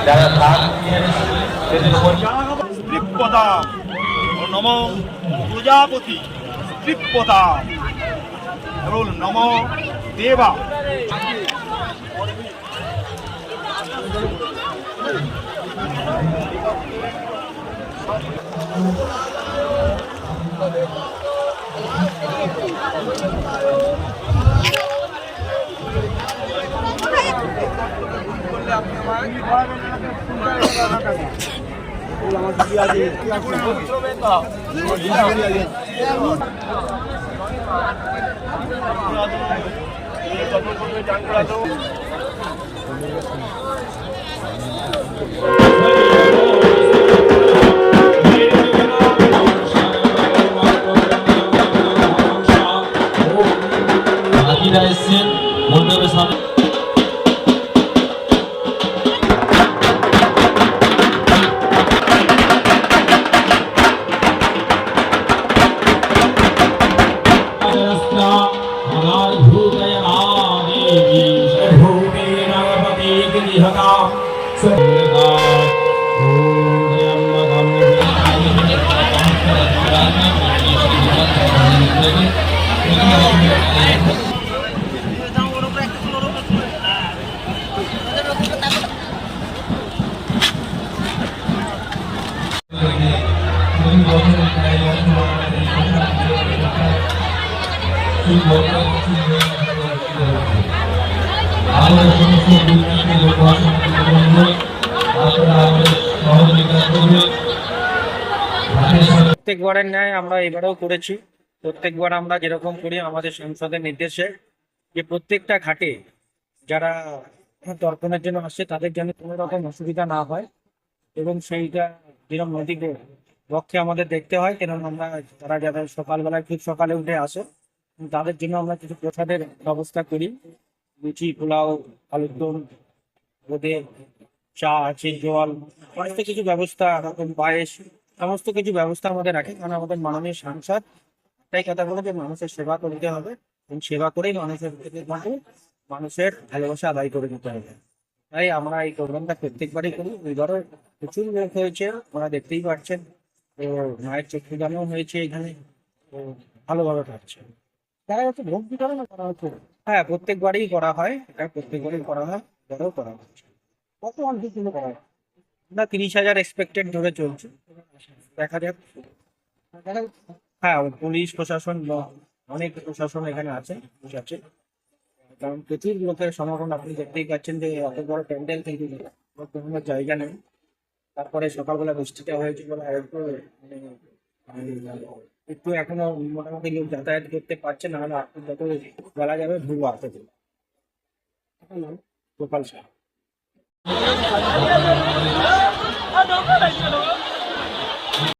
যারা ধান তৃপ্পতাম নম প্রজাপতি তৃপ্পতাম নম দেবা। এসছেন মণ্ডপের সামনে। প্রত্যেকবারের ন্যায় আমরা এবারেও করেছি। প্রত্যেকবার আমরা যেরকম করি আমাদের সংসদের নির্দেশে যে প্রত্যেকটা ঘাটে যারা তর্পণের জন্য আসছে তাদের যেন কোনো রকম অসুবিধা না হয় এবং সেইটা যেরকম নদীতে পক্ষে আমাদের দেখতে হয়, কেননা আমরা তারা যারা সকালবেলায় খুব সকালে উঠে আসে তাদের জন্য আমরা কিছু প্রসাদের ব্যবস্থা করি। লুচি, পোলাও, আলুর দম, বোঁদে, চা আছে, জল, সমস্ত কিছু ব্যবস্থা, এরকম পায়েস, সমস্ত কিছু ব্যবস্থা আমাদের রাখে। কারণ আমাদের মাননীয় সাংসদ তাই কথা বলে যে মানুষের সেবা করতে হবে এবং সেবা করেই মানুষের মানুষের ভালোবাসা আদায় করে দিতে হবে। তাই আমরা এই প্রোগ্রামটা প্রত্যেকবারই করি। এবারও প্রচুর লোক হয়েছে, আপনারা দেখতেই পাচ্ছেন। তো মায়ের চক্ষুদানও হয়েছে এখানে, তো ভালোভাবে কাটছে। দেখা যাচ্ছে ভোগ বিতরণও করা হচ্ছে। হ্যাঁ, প্রত্যেকবারই করা হয়, এটা প্রত্যেকবারই করা হয়, এবারেও করা হচ্ছে। কত মানুষ করা হয় না, 30,000 এক্সপেক্টেড ধরে চলছে, দেখা যাক। হ্যাঁ, পুলিশ প্রশাসন, অনেক প্রশাসন এখানে আছে, কারণ প্রচুর লোকের সমাগম। আপনি দেখতেই পাচ্ছেন যে অত বড় প্যান্ডেল কিন্তু কোনো জায়গা নেই। তারপরে সকালবেলা বৃষ্টিটা হয়েছে বলে একটু একটু এখনো মোটামুটি লোক যাতায়াত করতে পারছে না, হলে আপনি যত বেলা যাবে ভুল আসতে দেবে। গোপাল সাহা।